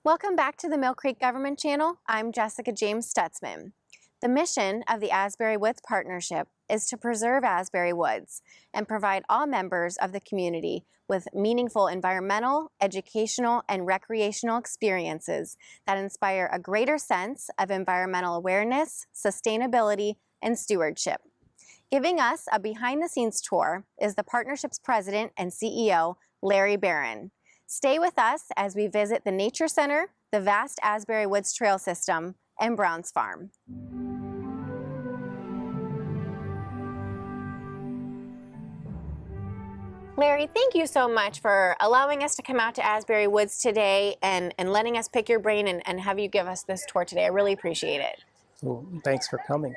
Welcome back to the Millcreek Government Channel. I'm Jessica James Stutzman. The mission of the Asbury Woods Partnership is to preserve Asbury Woods and provide all members of the community with meaningful environmental, educational, and recreational experiences that inspire a greater sense of environmental awareness, sustainability, and stewardship. Giving us a behind-the-scenes tour is the partnership's president and CEO, Larry Barron. Stay with us as we visit the Nature Center, the vast Asbury Woods Trail System, and Brown's Farm. Larry, thank you so much for allowing us to come out to Asbury Woods today and letting us pick your brain and have you give us this tour today. I really appreciate it. Well, thanks for coming.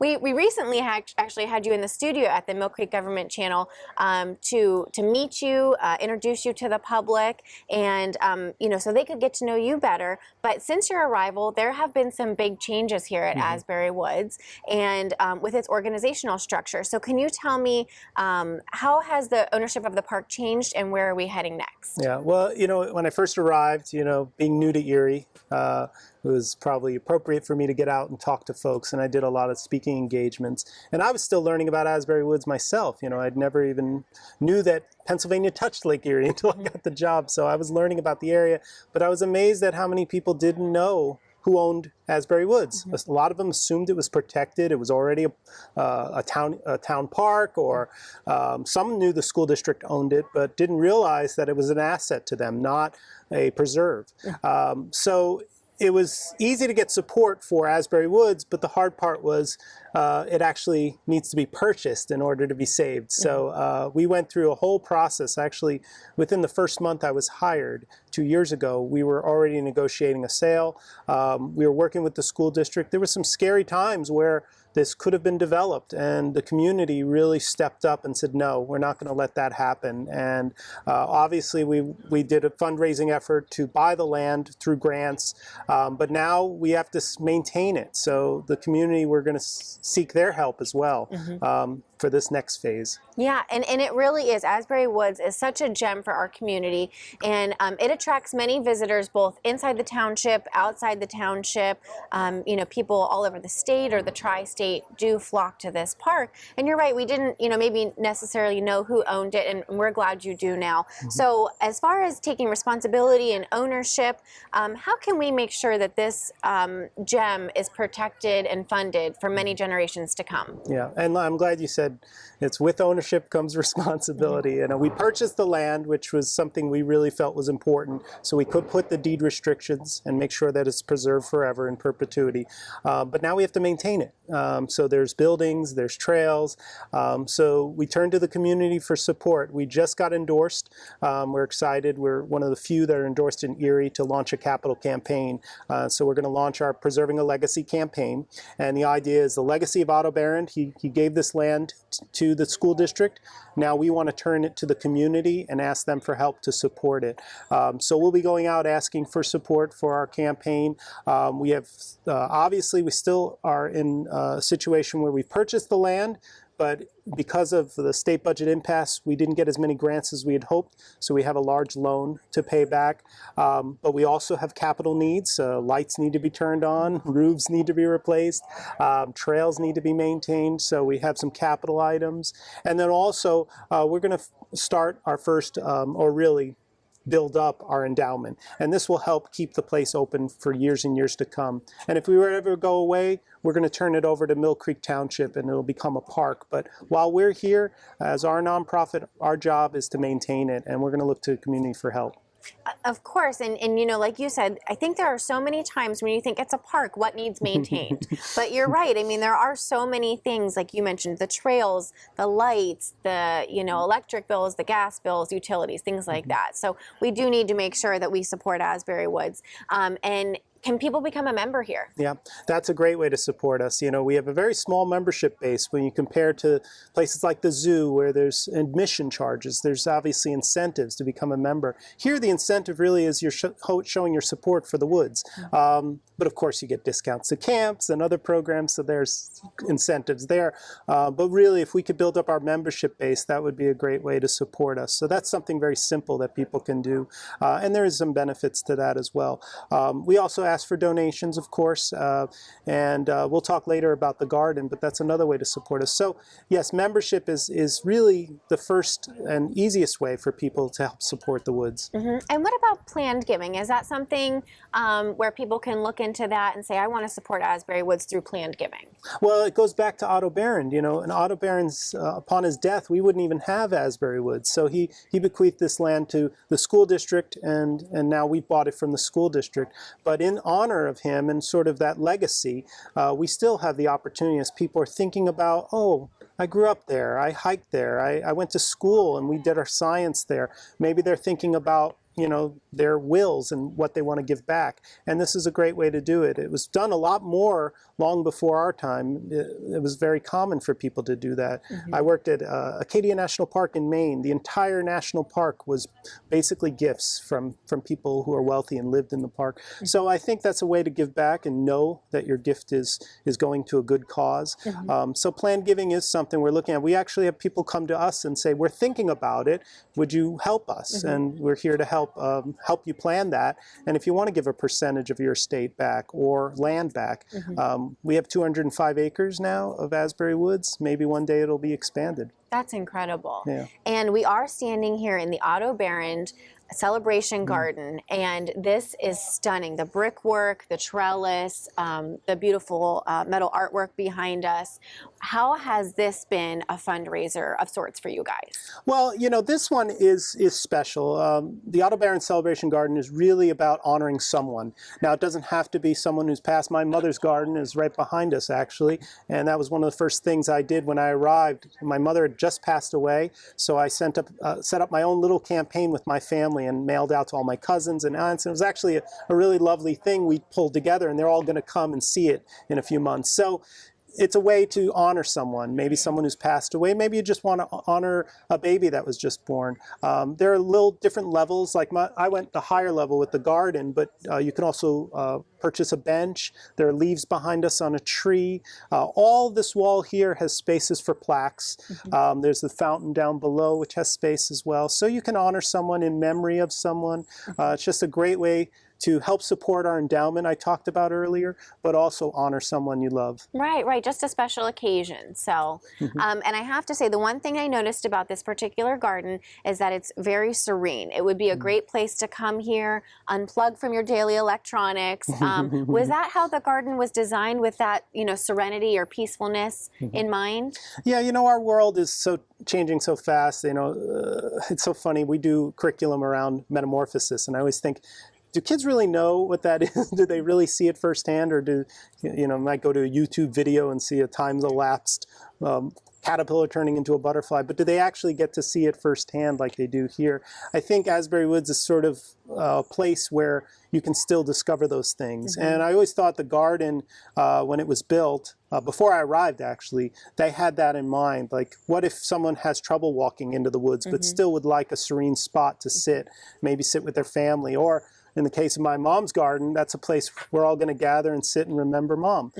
We recently actually had you in the studio at the Millcreek Government Channel to meet you, introduce you to the public, and so they could get to know you better. But since your arrival, there have been some big changes here at Asbury Woods and with its organizational structure. So can you tell me how has the ownership of the park changed and where are we heading next? Yeah, well, when I first arrived, being new to Erie, it was probably appropriate for me to get out and talk to folks, and I did a lot of speaking engagements. And I was still learning about Asbury Woods myself. I'd never even knew that Pennsylvania touched Lake Erie until I got the job, so I was learning about the area. But I was amazed at how many people didn't know who owned Asbury Woods. A lot of them assumed it was protected. It was already a town park, or some knew the school district owned it, but didn't realize that it was an asset to them, not a preserve. So it was easy to get support for Asbury Woods, but the hard part was it actually needs to be purchased in order to be saved. So we went through a whole process. Actually, within the first month I was hired 2 years ago, we were already negotiating a sale. We were working with the school district. There were some scary times where this could have been developed, and the community really stepped up and said, no, we're not going to let that happen. And obviously we did a fundraising effort to buy the land through grants, but now we have to maintain it. So the community, we're going to seek their help as well for this next phase. Yeah, and it really is. Asbury Woods is such a gem for our community, and it attracts many visitors both inside the township, outside the township. People all over the state or the tri-state do flock to this park. And you're right, we didn't, maybe necessarily know who owned it, and we're glad you do now. So as far as taking responsibility and ownership, how can we make sure that this gem is protected and funded for many generations to come? Yeah, and I'm glad you said it's with ownership comes responsibility. And we purchased the land, which was something we really felt was important, so we could put the deed restrictions and make sure that it's preserved forever in perpetuity. But now we have to maintain it. So there's buildings, there's trails. So we turned to the community for support. We just got endorsed. We're excited. We're one of the few that are endorsed in Erie to launch a capital campaign. So we're going to launch our Preserving a Legacy campaign. And the idea is the legacy of Otto Barron. He gave this land to the school district. Now we want to turn it to the community and ask them for help to support it. So we'll be going out asking for support for our campaign. We have, obviously we still are in a situation where we've purchased the land, but because of the state budget impasse, we didn't get as many grants as we had hoped, so we have a large loan to pay back. But we also have capital needs. Lights need to be turned on, roofs need to be replaced, trails need to be maintained, so we have some capital items. And then also, we're going to start our first, or really build up our endowment. And this will help keep the place open for years and years to come. And if we were ever to go away, we're going to turn it over to Millcreek Township and it'll become a park. But while we're here, as our nonprofit, our job is to maintain it, and we're going to look to the community for help. Of course, and like you said, I think there are so many times when you think it's a park, what needs maintained? But you're right. I mean, there are so many things, like you mentioned, the trails, the lights, the electric bills, the gas bills, utilities, things like that. So we do need to make sure that we support Asbury Woods. And can people become a member here? Yeah, that's a great way to support us. You know, we have a very small membership base when you compare to places like the zoo where there's admission charges. There's obviously incentives to become a member. Here, the incentive really is you're showing your support for the woods. But of course, you get discounts to camps and other programs, so there's incentives there. But really, if we could build up our membership base, that would be a great way to support us. So that's something very simple that people can do. And there is some benefits to that as well. We also ask for donations, of course, and we'll talk later about the garden, but that's another way to support us. So yes, membership is really the first and easiest way for people to help support the woods. And what about planned giving? Is that something where people can look into that and say, I want to support Asbury Woods through planned giving? Well, it goes back to Otto Barron. You know, and Otto Barron's, upon his death, we wouldn't even have Asbury Woods. So he bequeathed this land to the school district, and now we bought it from the school district. But in honor of him and sort of that legacy, we still have the opportunity as people are thinking about, oh, I grew up there, I hiked there, I went to school and we did our science there. Maybe they're thinking about, you know, their wills and what they want to give back. And this is a great way to do it. It was done a lot more long before our time. It was very common for people to do that. I worked at Acadia National Park in Maine. The entire national park was basically gifts from people who are wealthy and lived in the park. So I think that's a way to give back and know that your gift is going to a good cause. So planned giving is something we're looking at. We actually have people come to us and say, we're thinking about it. Would you help us? And we're here to help you plan that. And if you want to give a percentage of your estate back or land back, we have 205 acres now of Asbury Woods. Maybe one day it'll be expanded. That's incredible. Yeah. And we are standing here in the Otto Barron celebration garden, and this is stunning. The brickwork, the trellis, the beautiful metal artwork behind us. How has this been a fundraiser of sorts for you guys? Well, you know, this one is special. The Otto Barron Celebration Garden is really about honoring someone. Now, it doesn't have to be someone who's passed. My mother's garden is right behind us, actually, and that was one of the first things I did when I arrived. My mother had just passed away, so I set up my own little campaign with my family and mailed out to all my cousins and aunts. And it was actually a really lovely thing we pulled together, and they're all going to come and see it in a few months. So it's a way to honor someone, maybe someone who's passed away. Maybe you just want to honor a baby that was just born. There are little different levels. Like I went the higher level with the garden, but you can also purchase a bench. There are leaves behind us on a tree. All this wall here has spaces for plaques. There's the fountain down below, which has space as well. So you can honor someone in memory of someone. It's just a great way to help support our endowment I talked about earlier, but also honor someone you love. Right, just a special occasion. So, and I have to say, the one thing I noticed about this particular garden is that it's very serene. It would be a great place to come here, unplug from your daily electronics. Was that how the garden was designed, with that, you know, serenity or peacefulness in mind? Yeah, you know, our world is changing so fast. You know, it's so funny. We do curriculum around metamorphosis, and I always think, do kids really know what that is? Do they really see it firsthand, or do, you know, might go to a YouTube video and see a time-elapsed caterpillar turning into a butterfly, but do they actually get to see it firsthand like they do here? I think Asbury Woods is sort of a place where you can still discover those things. And I always thought the garden, when it was built, before I arrived actually, they had that in mind. Like, what if someone has trouble walking into the woods, but still would like a serene spot to sit, maybe sit with their family? Or in the case of my mom's garden, that's a place we're all going to gather and sit and remember Mom.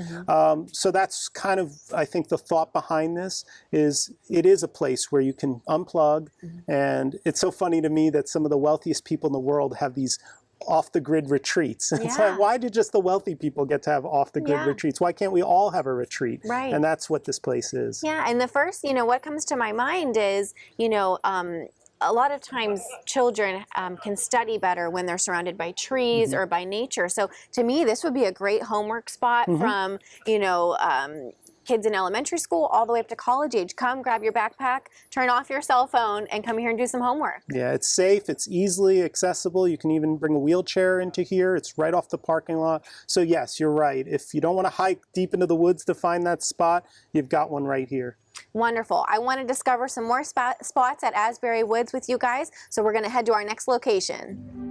So that's kind of, I think, the thought behind this is it is a place where you can unplug. And it's so funny to me that some of the wealthiest people in the world have these off-the-grid retreats. It's like, why do just the wealthy people get to have off-the-grid retreats? Why can't we all have a retreat? Right. And that's what this place is. Yeah, and the first, you know, what comes to my mind is, you know, a lot of times children can study better when they're surrounded by trees or by nature. So to me, this would be a great homework spot from, you know, kids in elementary school all the way up to college age. Come, grab your backpack, turn off your cell phone, and come here and do some homework. Yeah, it's safe, it's easily accessible. You can even bring a wheelchair into here. It's right off the parking lot. So yes, you're right. If you don't want to hike deep into the woods to find that spot, you've got one right here. Wonderful. I want to discover some more spots at Asbury Woods with you guys, so we're going to head to our next location.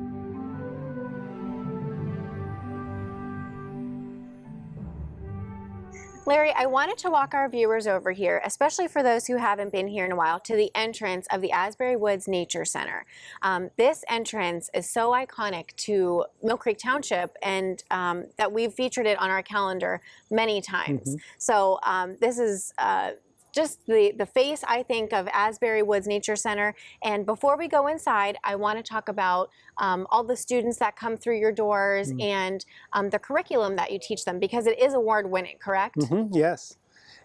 Larry, I wanted to walk our viewers over here, especially for those who haven't been here in a while, to the entrance of the Asbury Woods Nature Center. This entrance is so iconic to Millcreek Township, and that we've featured it on our calendar many times. So this is just the face, I think, of Asbury Woods Nature Center. And before we go inside, I want to talk about all the students that come through your doors and the curriculum that you teach them, because it is award-winning, correct? Yes.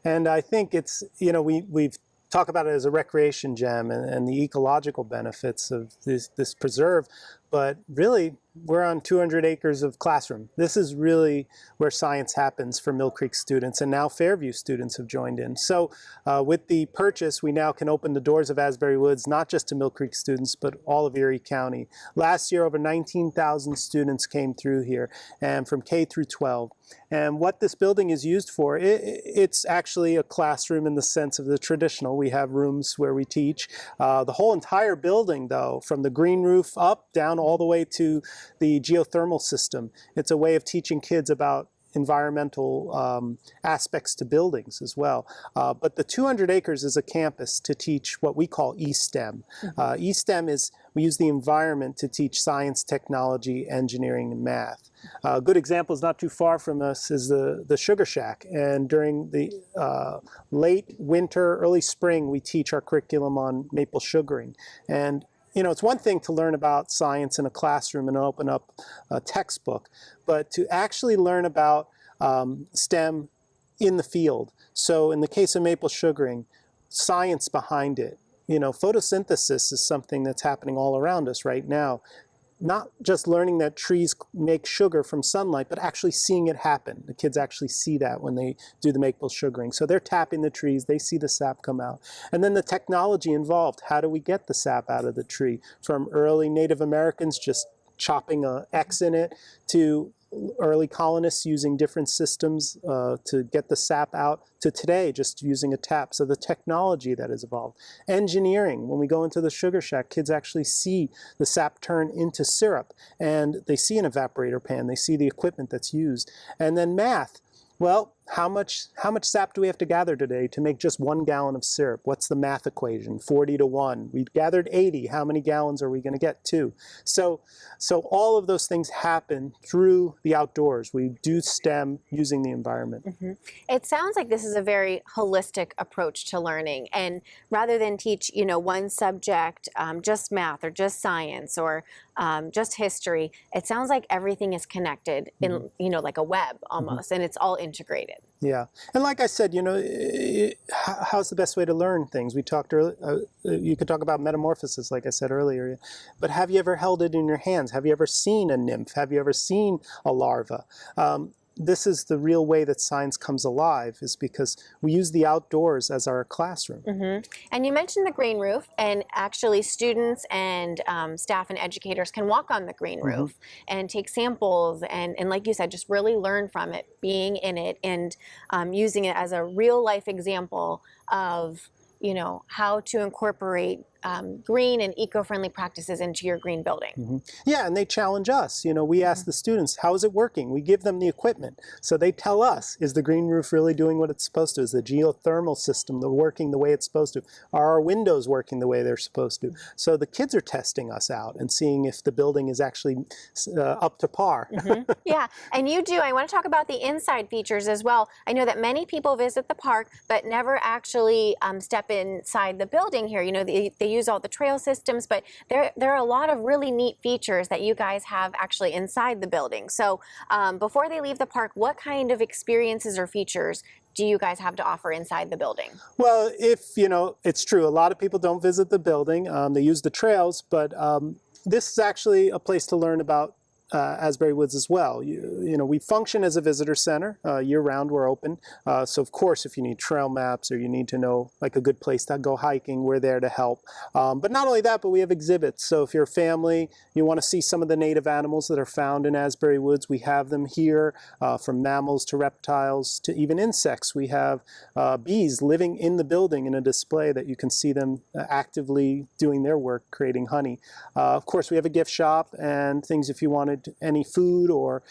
And I think it's, you know, we've talked about it as a recreation gem and the ecological benefits of this preserve, but really we're on 200 acres of classroom. This is really where science happens for Millcreek students, and now Fairview students have joined in. So with the purchase, we now can open the doors of Asbury Woods, not just to Millcreek students, but all of Erie County. Last year, over 19,000 students came through here, and from K through 12. And what this building is used for, it's actually a classroom in the sense of the traditional. We have rooms where we teach. The whole entire building, though, from the green roof up, down all the way to the geothermal system, it's a way of teaching kids about environmental aspects to buildings as well. But the 200 acres is a campus to teach what we call E-STEM. E-STEM is, we use the environment to teach science, technology, engineering, and math. A good example is not too far from us is the Sugar Shack. And during the late winter, early spring, we teach our curriculum on maple sugaring. And you know, it's one thing to learn about science in a classroom and open up a textbook, but to actually learn about STEM in the field. So in the case of maple sugaring, science behind it. You know, photosynthesis is something that's happening all around us right now. Not just learning that trees make sugar from sunlight, but actually seeing it happen. The kids actually see that when they do the maple sugaring. So they're tapping the trees, they see the sap come out. And then the technology involved. How do we get the sap out of the tree? From early Native Americans just chopping an X in it, to early colonists using different systems to get the sap out, to today just using a tap. So the technology that has evolved. Engineering, when we go into the Sugar Shack, kids actually see the sap turn into syrup, and they see an evaporator pan, they see the equipment that's used. And then math. Well, how much sap do we have to gather today to make just 1 gallon of syrup? What's the math equation? 40 to 1. We gathered 80. How many gallons are we going to get? 2. So all of those things happen through the outdoors. We do STEM using the environment. It sounds like this is a very holistic approach to learning, and rather than teach, you know, one subject, just math or just science or just history, it sounds like everything is connected in, you know, like a web almost, and it's all integrated. Yeah, and like I said, you know, how's the best way to learn things? We talked earlier, you could talk about metamorphosis, like I said earlier, but have you ever held it in your hands? Have you ever seen a nymph? Have you ever seen a larva? This is the real way that science comes alive, is because we use the outdoors as our classroom. And you mentioned the green roof, and actually students and staff and educators can walk on the green roof and take samples and like you said, just really learn from it, being in it, and using it as a real life example of, you know, how to incorporate green and eco-friendly practices into your green building. Yeah, and they challenge us. You know, we ask the students, how is it working? We give them the equipment. So they tell us, is the green roof really doing what it's supposed to? Is the geothermal system working the way it's supposed to? Are our windows working the way they're supposed to? So the kids are testing us out and seeing if the building is actually up to par. Yeah, and you do. I want to talk about the inside features as well. I know that many people visit the park, but never actually step inside the building here. You know, they use all the trail systems, but there are a lot of really neat features that you guys have actually inside the building. So before they leave the park, what kind of experiences or features do you guys have to offer inside the building? Well, you know, it's true. A lot of people don't visit the building. They use the trails, but this is actually a place to learn about Asbury Woods as well. You know, we function as a visitor center. Year-round we're open. So of course, if you need trail maps or you need to know like a good place to go hiking, we're there to help. But not only that, but we have exhibits. So if you're a family, you want to see some of the native animals that are found in Asbury Woods, we have them here, from mammals to reptiles to even insects. We have bees living in the building in a display that you can see them actively doing their work, creating honey. Of course, we have a gift shop and things if you wanted any food or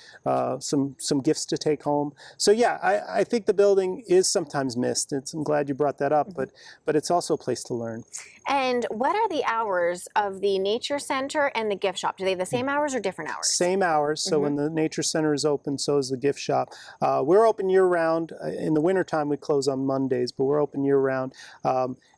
some gifts to take home. So yeah, I think the building is sometimes missed. I'm glad you brought that up, but it's also a place to learn. And what are the hours of the Nature Center and the gift shop? Do they have the same hours or different hours? Same hours. So when the Nature Center is open, so is the gift shop. We're open year-round. In the wintertime, we close on Mondays, but we're open year-round.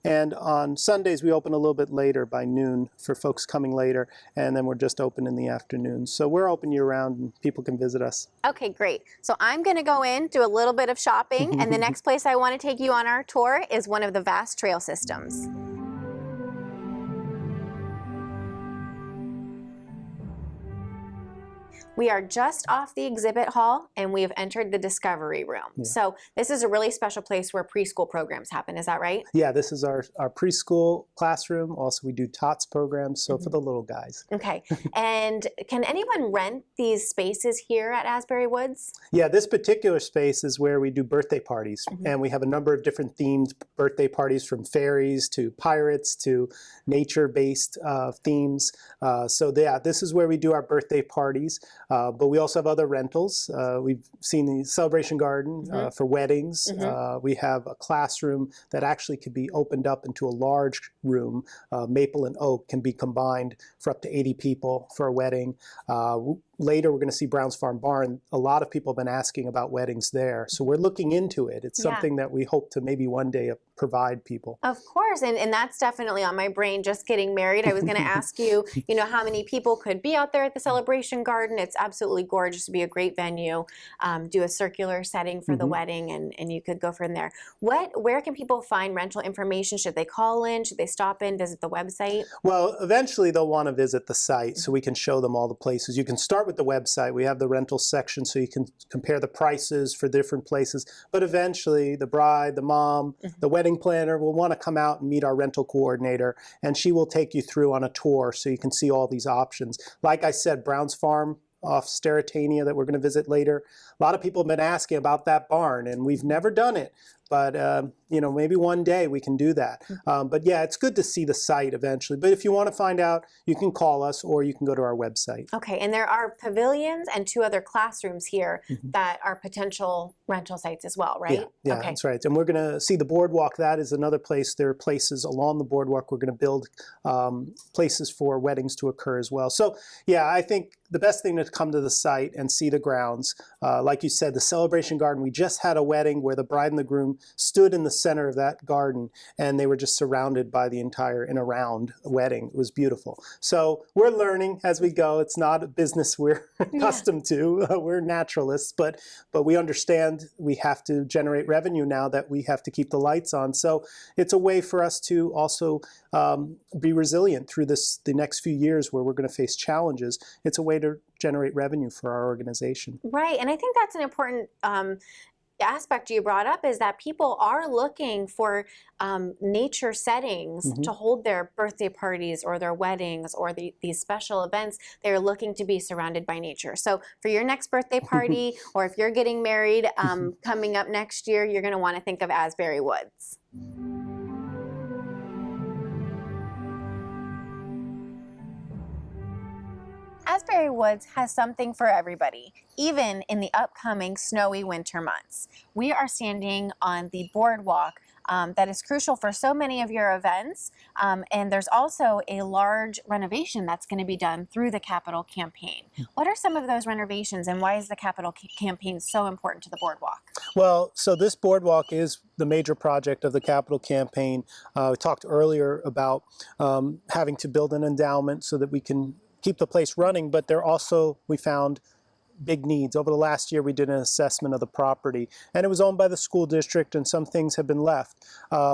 And on Sundays, we open a little bit later by noon for folks coming later, and then we're just open in the afternoon. So we're open year-round, and people can visit us. Okay, great. So I'm going to go in, do a little bit of shopping, and the next place I want to take you on our tour is one of the vast trail systems. We are just off the exhibit hall and we have entered the discovery room. Yeah. So this is a really special place where preschool programs happen, is that right? Yeah, this is our preschool classroom. Also, we do TOTS programs, so for the little guys. Okay, and can anyone rent these spaces here at Asbury Woods? Yeah, this particular space is where we do birthday parties, and we have a number of different themed birthday parties, from fairies to pirates to nature-based themes. So yeah, this is where we do our birthday parties. But we also have other rentals. We've seen the Celebration Garden for weddings. We have a classroom that actually could be opened up into a large room. Maple and oak can be combined for up to 80 people for a wedding. Later, we're going to see Brown's Farm Barn. A lot of people have been asking about weddings there. So we're looking into it. It's something that we hope to maybe one day provide people. Of course, and that's definitely on my brain, just getting married. I was going to ask you, how many people could be out there at the Celebration Garden. It's absolutely gorgeous to be a great venue. Do a circular setting for the wedding, and you could go from there. Where can people find rental information? Should they call in? Should they stop in, visit the website? Well, eventually they'll want to visit the site so we can show them all the places. You can start with the website. We have the rental section so you can compare the prices for different places. But eventually the bride, the mom, the wedding planner will want to come out and meet our rental coordinator, and she will take you through on a tour so you can see all these options. Like I said, Brown's Farm off Steratania that we're going to visit later. A lot of people have been asking about that barn, and we've never done it. But, maybe one day we can do that. But yeah, it's good to see the site eventually. But if you want to find out, you can call us or you can go to our website. Okay, and there are pavilions and 2 other classrooms here that are potential rental sites as well, right? Yeah, okay. That's right. And we're going to see the boardwalk. That is another place. There are places along the boardwalk. We're going to build places for weddings to occur as well. So yeah, I think the best thing to come to the site and see the grounds. Like you said, the Celebration Garden, we just had a wedding where the bride and the groom stood in the center of that garden, and they were just surrounded by the entire and around wedding. It was beautiful. So we're learning as we go. It's not a business we're accustomed to. We're naturalists, but we understand we have to generate revenue now that we have to keep the lights on. So it's a way for us to also be resilient through the next few years where we're going to face challenges. It's a way to generate revenue for our organization. Right, and I think that's an important aspect you brought up, is that people are looking for nature settings to hold their birthday parties or their weddings or these special events. They're looking to be surrounded by nature. So for your next birthday party or if you're getting married coming up next year, you're going to want to think of Asbury Woods. Asbury Woods has something for everybody, even in the upcoming snowy winter months. We are standing on the boardwalk that is crucial for so many of your events, and there's also a large renovation that's going to be done through the capital campaign. What are some of those renovations, and why is the capital campaign so important to the boardwalk? Well, so this boardwalk is the major project of the capital campaign. We talked earlier about having to build an endowment so that we can keep the place running, but we found big needs. Over the last year, we did an assessment of the property, and it was owned by the school district, and some things have been left.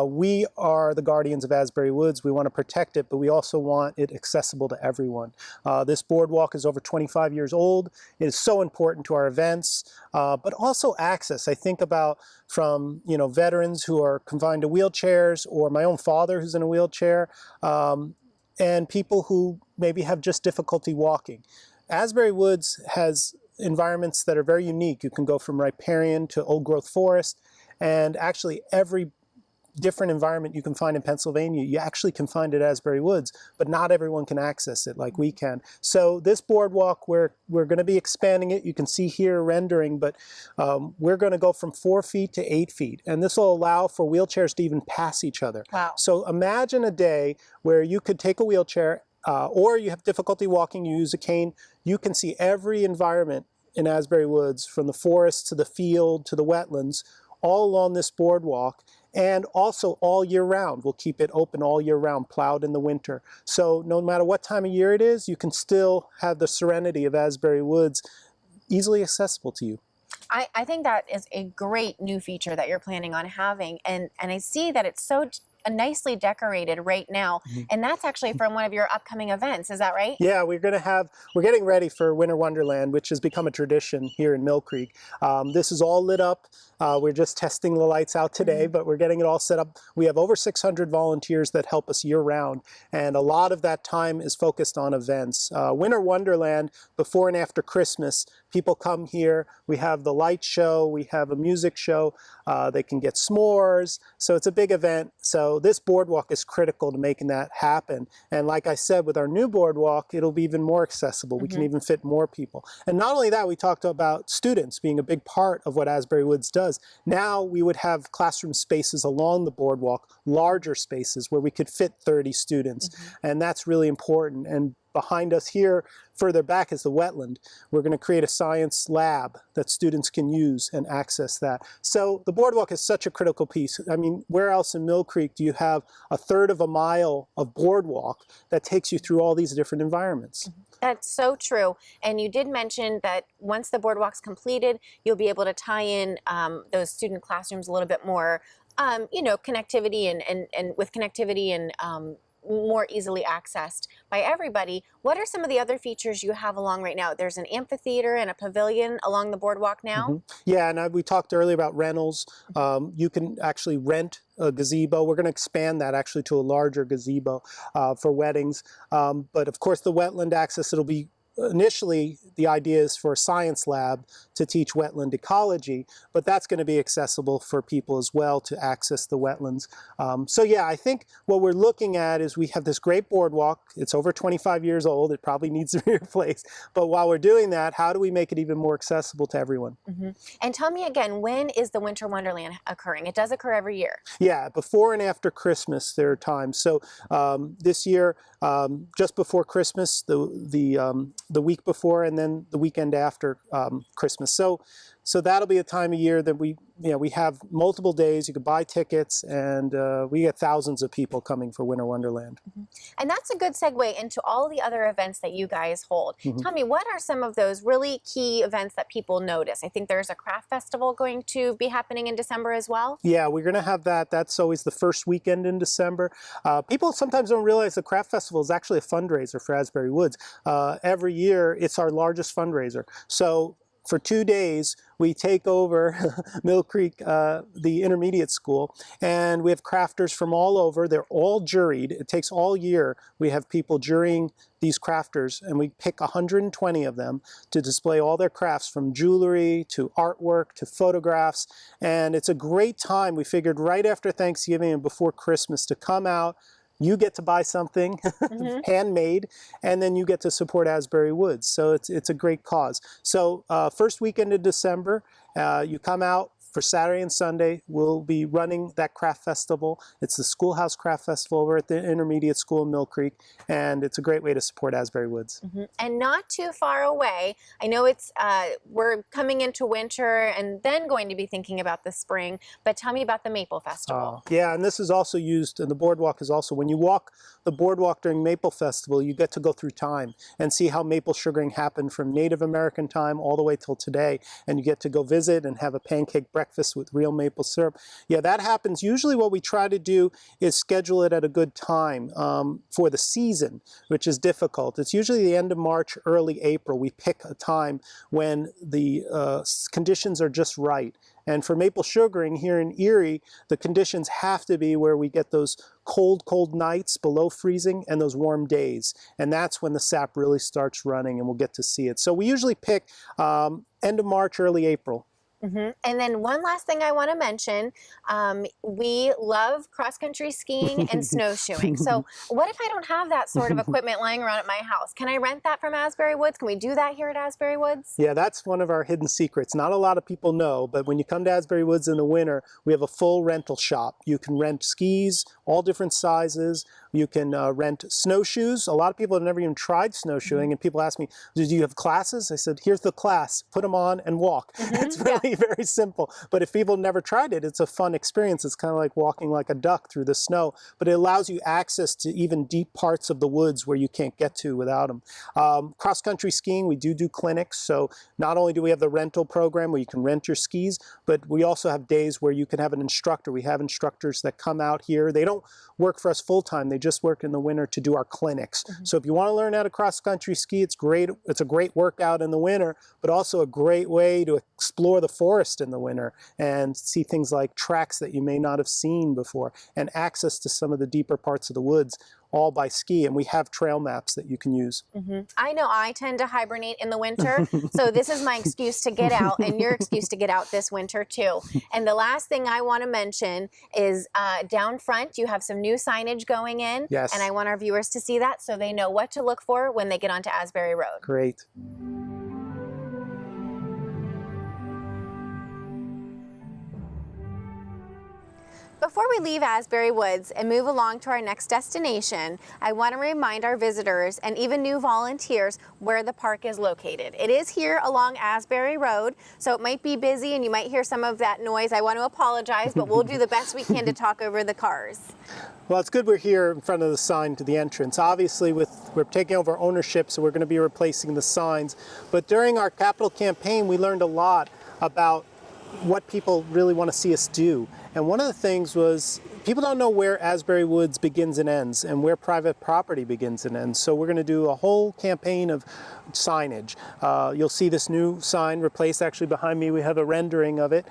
We are the guardians of Asbury Woods. We want to protect it, but we also want it accessible to everyone. This boardwalk is over 25 years old. It is so important to our events, but also access. I think about from veterans who are confined to wheelchairs, or my own father who's in a wheelchair, and people who maybe have just difficulty walking. Asbury Woods has environments that are very unique. You can go from riparian to old growth forest, and actually every different environment you can find in Pennsylvania, you actually can find at Asbury Woods, but not everyone can access it like we can. So this boardwalk, we're going to be expanding it. You can see here rendering, but we're going to go from 4 feet to 8 feet. And this will allow for wheelchairs to even pass each other. Wow. So imagine a day where you could take a wheelchair or you have difficulty walking, you use a cane, you can see every environment in Asbury Woods, from the forest to the field to the wetlands, all along this boardwalk, and also all year round. We'll keep it open all year round, plowed in the winter. So no matter what time of year it is, you can still have the serenity of Asbury Woods easily accessible to you. I think that is a great new feature that you're planning on having, and I see that it's so nicely decorated right now, and that's actually from one of your upcoming events. Is that right? Yeah, we're getting ready for Winter Wonderland, which has become a tradition here in Millcreek. This is all lit up. We're just testing the lights out today, but we're getting it all set up. We have over 600 volunteers that help us year-round, and a lot of that time is focused on events. Winter Wonderland, before and after Christmas, people come here. We have the light show. We have a music show. They can get s'mores. So it's a big event. So this boardwalk is critical to making that happen. And like I said, with our new boardwalk, it'll be even more accessible. We can even fit more people. And not only that, we talked about students being a big part of what Asbury Woods does. Now we would have classroom spaces along the boardwalk, larger spaces where we could fit 30 students. And that's really important. And behind us here, further back, is the wetland. We're going to create a science lab that students can use and access that. So the boardwalk is such a critical piece. I mean, where else in Millcreek do you have a third of a mile of boardwalk that takes you through all these different environments? That's so true. And you did mention that once the boardwalk's completed, you'll be able to tie in those student classrooms a little bit more, you know, connectivity and with connectivity and more easily accessed by everybody. What are some of the other features you have along right now? There's an amphitheater and a pavilion along the boardwalk now. Yeah, and we talked earlier about rentals. You can actually rent a gazebo. We're going to expand that actually to a larger gazebo for weddings. But of course, the wetland access, it'll be initially, the idea is for a science lab to teach wetland ecology, but that's going to be accessible for people as well to access the wetlands. So yeah, I think what we're looking at is we have this great boardwalk. It's over 25 years old. It probably needs to be replaced. But while we're doing that, how do we make it even more accessible to everyone? And tell me again, when is the Winter Wonderland occurring? It does occur every year. Yeah, before and after Christmas, there are times. So this year, just before Christmas, the week before, and then the weekend after Christmas. So that'll be a time of year that we have multiple days. You can buy tickets, and we get thousands of people coming for Winter Wonderland. And that's a good segue into all the other events that you guys hold. Tell me, what are some of those really key events that people notice? I think there's a craft festival going to be happening in December as well. Yeah, we're going to have that. That's always the first weekend in December. People sometimes don't realize the craft festival is actually a fundraiser for Asbury Woods. Every year, it's our largest fundraiser. So for 2 days, we take over Millcreek, the intermediate school, and we have crafters from all over. They're all juried. It takes all year. We have people jurying these crafters, and we pick 120 of them to display all their crafts, from jewelry to artwork to photographs. And it's a great time. We figured right after Thanksgiving and before Christmas to come out. You get to buy something handmade, and then you get to support Asbury Woods. So it's a great cause. So first weekend of December, you come out for Saturday and Sunday. We'll be running that craft festival. It's the Schoolhouse Craft Festival over at the intermediate school in Millcreek, and it's a great way to support Asbury Woods. And not too far away, I know it's we're coming into winter and then going to be thinking about the spring, but tell me about the Maple Festival. Yeah, and this is also used, and the boardwalk is also, when you walk the boardwalk during Maple Festival, you get to go through time and see how maple sugaring happened from Native American time all the way till today, and you get to go visit and have a pancake breakfast with real maple syrup. Yeah, that happens. Usually what we try to do is schedule it at a good time for the season, which is difficult. It's usually the end of March, early April. We pick a time when the conditions are just right. And for maple sugaring here in Erie, the conditions have to be where we get those cold, cold nights below freezing and those warm days. And that's when the sap really starts running, and we'll get to see it. So we usually pick end of March, early April. And then one last thing I want to mention, we love cross-country skiing and snowshoeing. So what if I don't have that sort of equipment lying around at my house? Can I rent that from Asbury Woods? Can we do that here at Asbury Woods? Yeah, that's one of our hidden secrets. Not a lot of people know, but when you come to Asbury Woods in the winter, we have a full rental shop. You can rent skis, all different sizes. You can rent snowshoes. A lot of people have never even tried snowshoeing, and people ask me, do you have classes? I said, here's the class. Put them on and walk. It's really very simple. But if people have never tried it, it's a fun experience. It's kind of like walking like a duck through the snow, but it allows you access to even deep parts of the woods where you can't get to without them. Cross-country skiing, we do clinics. So not only do we have the rental program where you can rent your skis, but we also have days where you can have an instructor. We have instructors that come out here. They don't work for us full-time. They just work in the winter to do our clinics. So if you want to learn how to cross-country ski, it's great. It's a great workout in the winter, but also a great way to explore the forest in the winter and see things like tracks that you may not have seen before and access to some of the deeper parts of the woods, all by ski. And we have trail maps that you can use. I know I tend to hibernate in the winter, so this is my excuse to get out and your excuse to get out this winter too. And the last thing I want to mention is down front, you have some new signage going in. Yes. And I want our viewers to see that so they know what to look for when they get onto Asbury Road. Great. Before we leave Asbury Woods and move along to our next destination, I want to remind our visitors and even new volunteers where the park is located. It is here along Asbury Road, so it might be busy and you might hear some of that noise. I want to apologize, but we'll do the best we can to talk over the cars. Well, it's good we're here in front of the sign to the entrance. Obviously, we're taking over ownership, so we're going to be replacing the signs. But during our capital campaign, we learned a lot about what people really want to see us do. And one of the things was, people don't know where Asbury Woods begins and ends and where private property begins and ends. So we're going to do a whole campaign of signage. You'll see this new sign replaced. Actually behind me we have a rendering of it.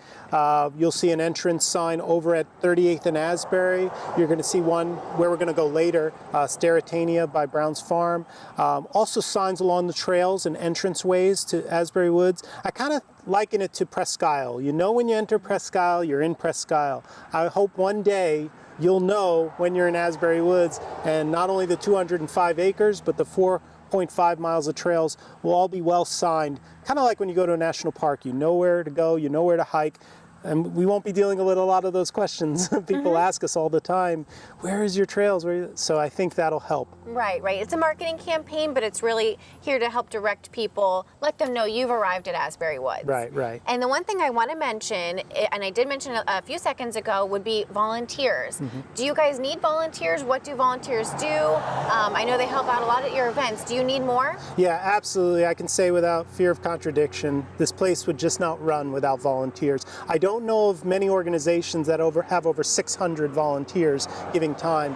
You'll see an entrance sign over at 38th and Asbury. You're going to see one where we're going to go later, Steratania by Brown's Farm. Also signs along the trails and entrance ways to Asbury Woods. I kind of liken it to Presque Isle. You know when you enter Presque Isle, you're in Presque Isle. I hope one day you'll know when you're in Asbury Woods, and not only the 205 acres, but the 4.5 miles of trails will all be well signed. Kind of like when you go to a national park, you know where to go, you know where to hike. And we won't be dealing with a lot of those questions. People ask us all the time, where is your trails? So I think that'll help. Right. It's a marketing campaign, but it's really here to help direct people, let them know you've arrived at Asbury Woods. Right. And the one thing I want to mention, and I did mention a few seconds ago, would be volunteers. Do you guys need volunteers? What do volunteers do? I know they help out a lot at your events. Do you need more? Yeah, absolutely. I can say without fear of contradiction, this place would just not run without volunteers. I don't know of many organizations that have over 600 volunteers giving time.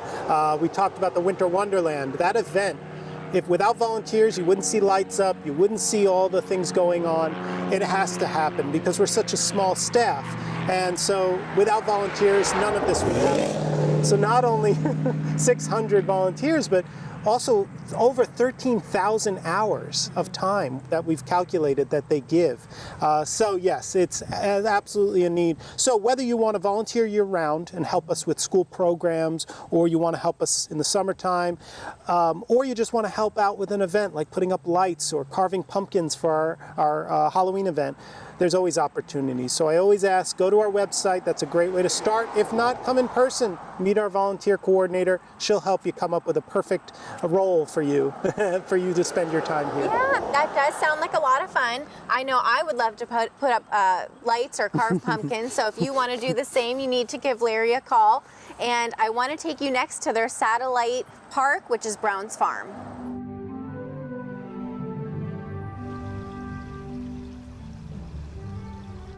We talked about the Winter Wonderland. That event, if without volunteers, you wouldn't see lights up, you wouldn't see all the things going on. It has to happen because we're such a small staff. And so without volunteers, none of this would happen. So not only 600 volunteers, but also over 13,000 hours of time that we've calculated that they give. So yes, it's absolutely a need. So whether you want to volunteer year-round and help us with school programs, or you want to help us in the summertime, or you just want to help out with an event like putting up lights or carving pumpkins for our Halloween event, there's always opportunities. So I always ask, go to our website. That's a great way to start. If not, come in person, meet our volunteer coordinator. She'll help you come up with a perfect role for you, for you to spend your time here. Yeah, that does sound like a lot of fun. I know I would love to put up lights or carve pumpkins. So if you want to do the same, you need to give Larry a call. And I want to take you next to their satellite park, which is Brown's Farm.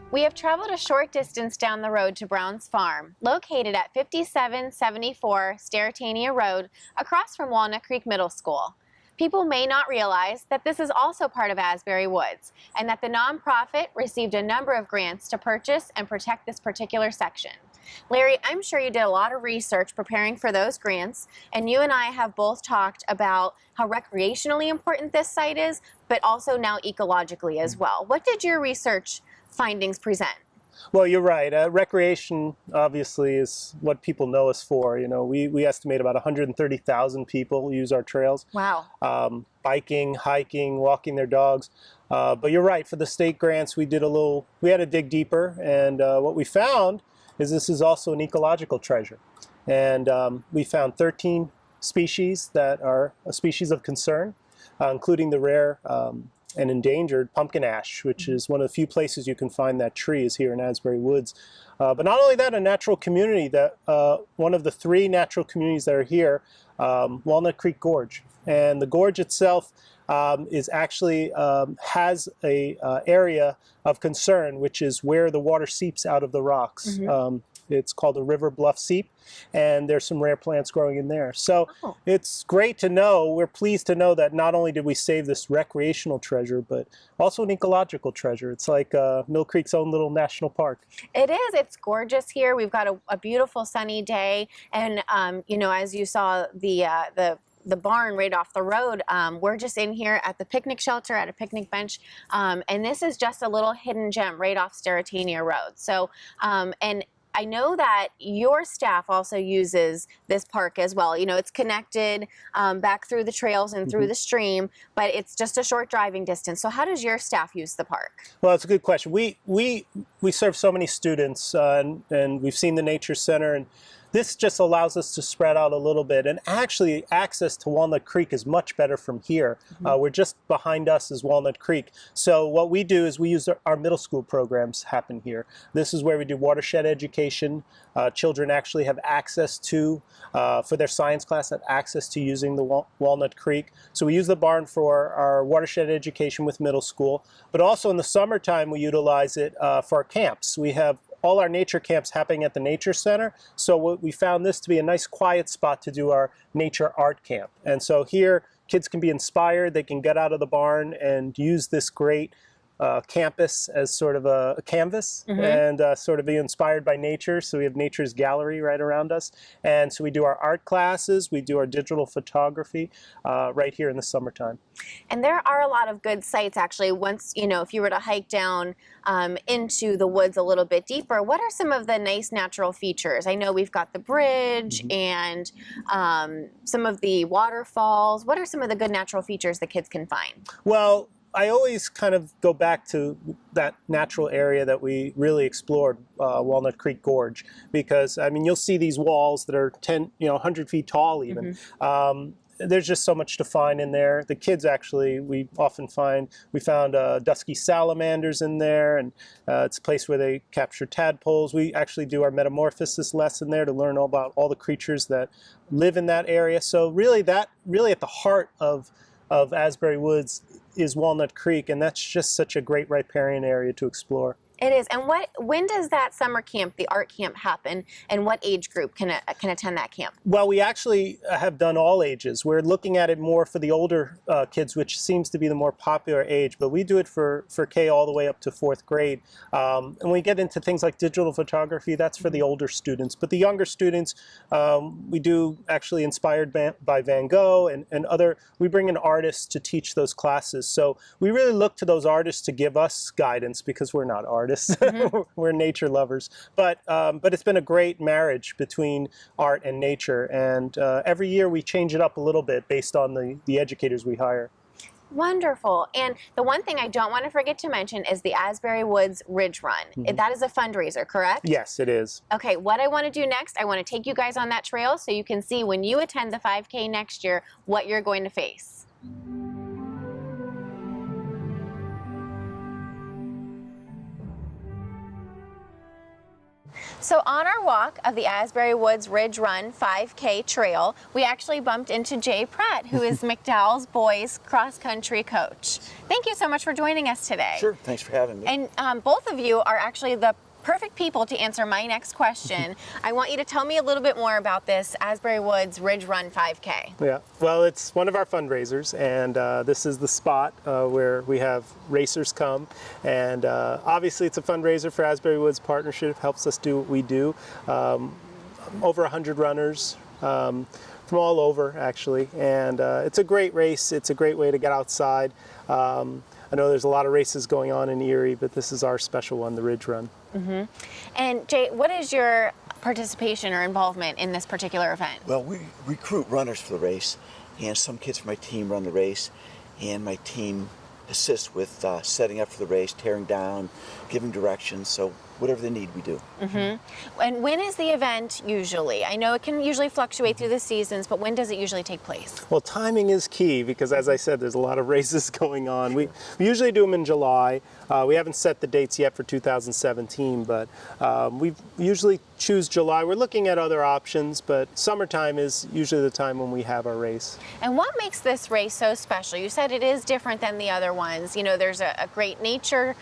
We have traveled a short distance down the road to Brown's Farm, located at 5774 Steratania Road, across from Walnut Creek Middle School. People may not realize that this is also part of Asbury Woods, and that the nonprofit received a number of grants to purchase and protect this particular section. Larry, I'm sure you did a lot of research preparing for those grants, and you and I have both talked about how recreationally important this site is, but also now ecologically as well. What did your research findings present? Well, you're right. Recreation obviously is what people know us for. You know, we estimate about 130,000 people use our trails. Wow. Biking, hiking, walking their dogs. But you're right. For the state grants, we had to dig deeper, and what we found is this is also an ecological treasure. And we found 13 species that are a species of concern, including the rare and endangered pumpkin ash, which is one of the few places you can find that tree is here in Asbury Woods. But not only that, a natural community that one of the 3 natural communities that are here, Walnut Creek Gorge. And the gorge itself is actually has a area of concern, which is where the water seeps out of the rocks. It's called a river bluff seep, and there's some rare plants growing in there. So it's great to know, we're pleased to know that not only did we save this recreational treasure, but also an ecological treasure. It's like Millcreek's own little national park. It is. It's gorgeous here. We've got a beautiful sunny day, and you know, as you saw the barn right off the road, we're just in here at the picnic shelter at a picnic bench, and this is just a little hidden gem right off Sterretania Road. So, and I know that your staff also uses this park as well. You know, it's connected back through the trails and through the stream, but it's just a short driving distance. So how does your staff use the park? Well, it's a good question. We serve so many students, and we've seen the Nature Center, and this just allows us to spread out a little bit. And actually, access to Walnut Creek is much better from here. We're just behind us is Walnut Creek. So what we do is we use our middle school programs happen here. This is where we do watershed education. Children actually have access to, for their science class, have access to using the Walnut Creek. So we use the barn for our watershed education with middle school. But also in the summertime, we utilize it for our camps. We have all our nature camps happening at the Nature Center. So we found this to be a nice quiet spot to do our nature art camp. And so here, kids can be inspired. They can get out of the barn and use this great campus as sort of a canvas and sort of be inspired by nature. So we have nature's gallery right around us. And so we do our art classes, we do our digital photography right here in the summertime. And there are a lot of good sites actually. Once, you know, if you were to hike down into the woods a little bit deeper, what are some of the nice natural features? I know we've got the bridge and some of the waterfalls. What are some of the good natural features the kids can find? Well, I always kind of go back to that natural area that we really explored, Walnut Creek Gorge, because I mean, you'll see these walls that are 10, 100 feet tall even. There's just so much to find in there. The kids actually, we found dusky salamanders in there, and it's a place where they capture tadpoles. We actually do our metamorphosis lesson there to learn all about all the creatures that live in that area. So really at the heart of Asbury Woods is Walnut Creek, and that's just such a great riparian area to explore. It is. And when does that summer camp, the art camp, happen, and what age group can attend that camp? Well, we actually have done all ages. We're looking at it more for the older kids, which seems to be the more popular age, but we do it for K all the way up to 4th grade. And when we get into things like digital photography, that's for the older students. But the younger students, we do actually inspired by Van Gogh and other, we bring in artists to teach those classes. So we really look to those artists to give us guidance, because we're not artists. We're nature lovers, but it's been a great marriage between art and nature, and every year we change it up a little bit based on the educators we hire. Wonderful. And the one thing I don't want to forget to mention is the Asbury Woods Ridge Run. That is a fundraiser, correct? Yes, it is. Okay, what I want to do next, I want to take you guys on that trail so you can see when you attend the 5K next year what you're going to face. So on our walk of the Asbury Woods Ridge Run 5K trail, we actually bumped into Jay Pratt, who is McDowell's boys cross-country coach. Thank you so much for joining us today. Sure, thanks for having me. And both of you are actually the perfect people to answer my next question. I want you to tell me a little bit more about this Asbury Woods Ridge Run 5K. Yeah, well, it's one of our fundraisers, and this is the spot where we have racers come, and obviously it's a fundraiser for Asbury Woods Partnership, helps us do what we do. Over 100 runners from all over, actually, and it's a great race. It's a great way to get outside. I know there's a lot of races going on in Erie, but this is our special one, the Ridge Run. And Jay, what is your participation or involvement in this particular event? Well, we recruit runners for the race, and some kids from my team run the race, and my team assists with setting up for the race, tearing down, giving directions. So whatever they need, we do. And when is the event usually? I know it can usually fluctuate through the seasons, but when does it usually take place? Well, timing is key because, as I said, there's a lot of races going on. We usually do them in July. We haven't set the dates yet for 2017, but we usually choose July. We're looking at other options, but summertime is usually the time when we have our race. And what makes this race so special? You said it is different than the other ones. You know, there's a great nature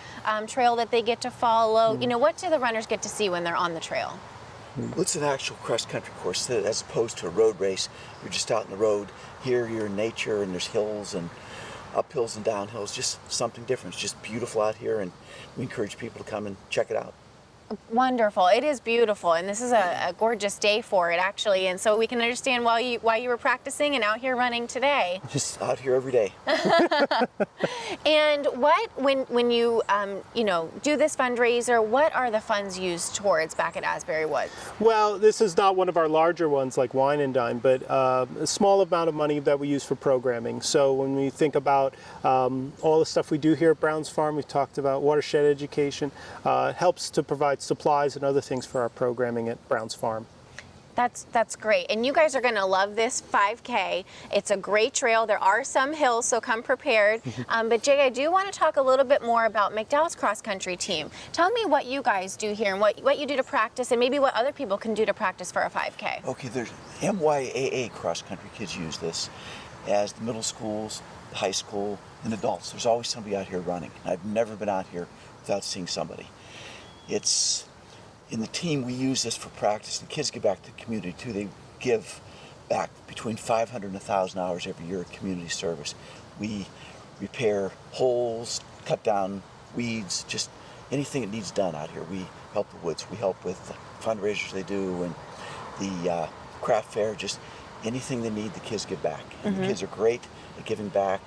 trail that they get to follow. You know, what do the runners get to see when they're on the trail? Well, it's an actual cross-country course as opposed to a road race. You're just out in the road. Here you're in nature, and there's hills and uphills and downhills, just something different. It's just beautiful out here, and we encourage people to come and check it out. Wonderful. It is beautiful, and this is a gorgeous day for it, actually. And so we can understand why you were practicing and out here running today. Just out here every day. And when you do this fundraiser, what are the funds used towards back at Asbury Woods? Well, this is not one of our larger ones like Wine and Dine, but a small amount of money that we use for programming. So when we think about all the stuff we do here at Brown's Farm, we've talked about watershed education, helps to provide supplies and other things for our programming at Brown's Farm. That's great. And you guys are going to love this 5K. It's a great trail. There are some hills, so come prepared. But Jay, I do want to talk a little bit more about McDowell's cross-country team. Tell me what you guys do here and what you do to practice and maybe what other people can do to practice for a 5K. Okay, there's MYAA cross-country kids use this as the middle schools, the high school, and adults. There's always somebody out here running. I've never been out here without seeing somebody. It's in the team, we use this for practice. The kids give back to the community too. They give back between 500 and 1,000 hours every year of community service. We repair holes, cut down weeds, just anything that needs done out here. We help the woods. We help with the fundraisers they do and the craft fair, just anything they need, the kids give back. And the kids are great at giving back,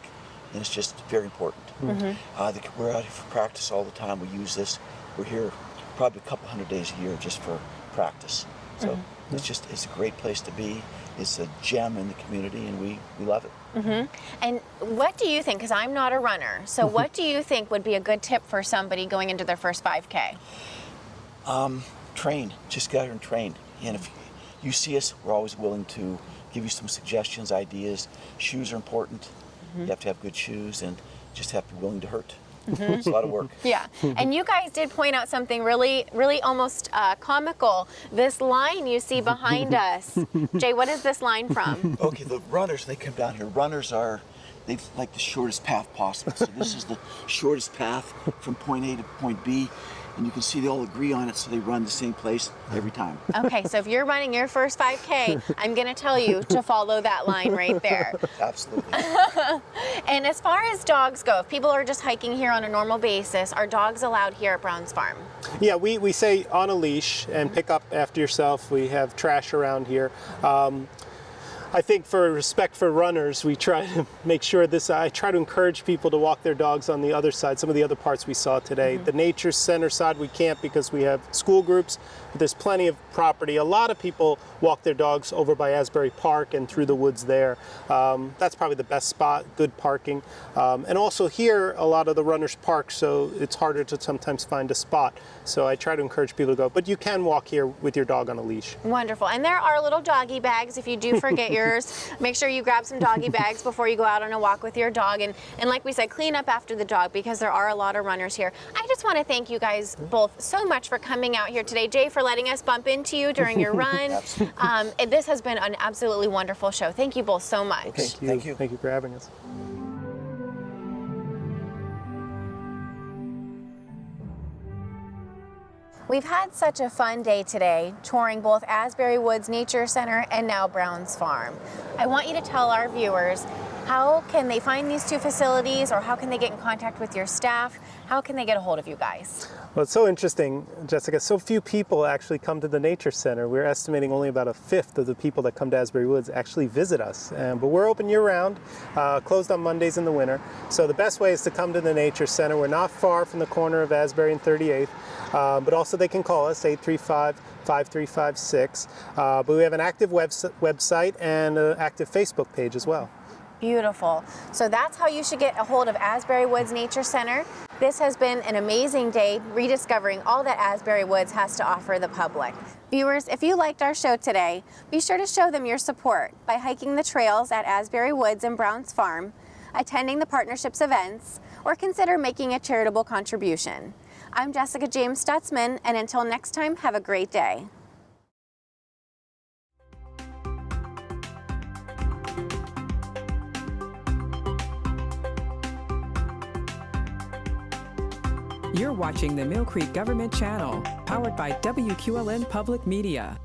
and it's just very important. We're out here for practice all the time. We use this. We're here probably a couple hundred days a year just for practice. So it's a great place to be. It's a gem in the community, and we love it. And what do you think, because I'm not a runner, so what do you think would be a good tip for somebody going into their first 5K? Train. Just get out here and train. And if you see us, we're always willing to give you some suggestions, ideas. Shoes are important. You have to have good shoes and just have to be willing to hurt. It's a lot of work. Yeah, and you guys did point out something really almost comical. This line you see behind us. Jay, what is this line from? Okay, the runners, they come down here. Runners they like the shortest path possible. So this is the shortest path from point A to point B. And you can see they all agree on it, so they run the same place every time. Okay, so if you're running your first 5K, I'm going to tell you to follow that line right there. Absolutely. And as far as dogs go, if people are just hiking here on a normal basis, are dogs allowed here at Brown's Farm? Yeah, we say on a leash and pick up after yourself. We have trash around here. I think for respect for runners, we try to make sure I try to encourage people to walk their dogs on the other side, some of the other parts we saw today. The nature center side we can't because we have school groups, but there's plenty of property. A lot of people walk their dogs over by Asbury Park and through the woods there. That's probably the best spot, good parking. And also here, a lot of the runners park, so it's harder to sometimes find a spot. So I try to encourage people to go, but you can walk here with your dog on a leash. Wonderful. And there are little doggy bags if you do forget yours. Make sure you grab some doggy bags before you go out on a walk with your dog. And like we said, clean up after the dog because there are a lot of runners here. I just want to thank you guys both so much for coming out here today. Jay, for letting us bump into you during your run. This has been an absolutely wonderful show. Thank you both so much. Okay, thank you. Thank you for having us. We've had such a fun day today, touring both Asbury Woods Nature Center and now Brown's Farm. I want you to tell our viewers How can they find these two facilities, or how can they get in contact with your staff? How can they get a hold of you guys? Well, it's so interesting, Jessica. So few people actually come to the Nature Center. We're estimating only about a fifth of the people that come to Asbury Woods actually visit us. But we're open year-round, closed on Mondays in the winter. So the best way is to come to the Nature Center. We're not far from the corner of Asbury and 38th, but also they can call us, 835-5356. But we have an active website and an active Facebook page as well. Beautiful. So that's how you should get a hold of Asbury Woods Nature Center. This has been an amazing day rediscovering all that Asbury Woods has to offer the public. Viewers, if you liked our show today, be sure to show them your support by hiking the trails at Asbury Woods and Brown's Farm, attending the partnership's events, or consider making a charitable contribution. I'm Jessica James Stutzman, and until next time, have a great day. You're watching the Millcreek Government Channel, powered by WQLN Public Media.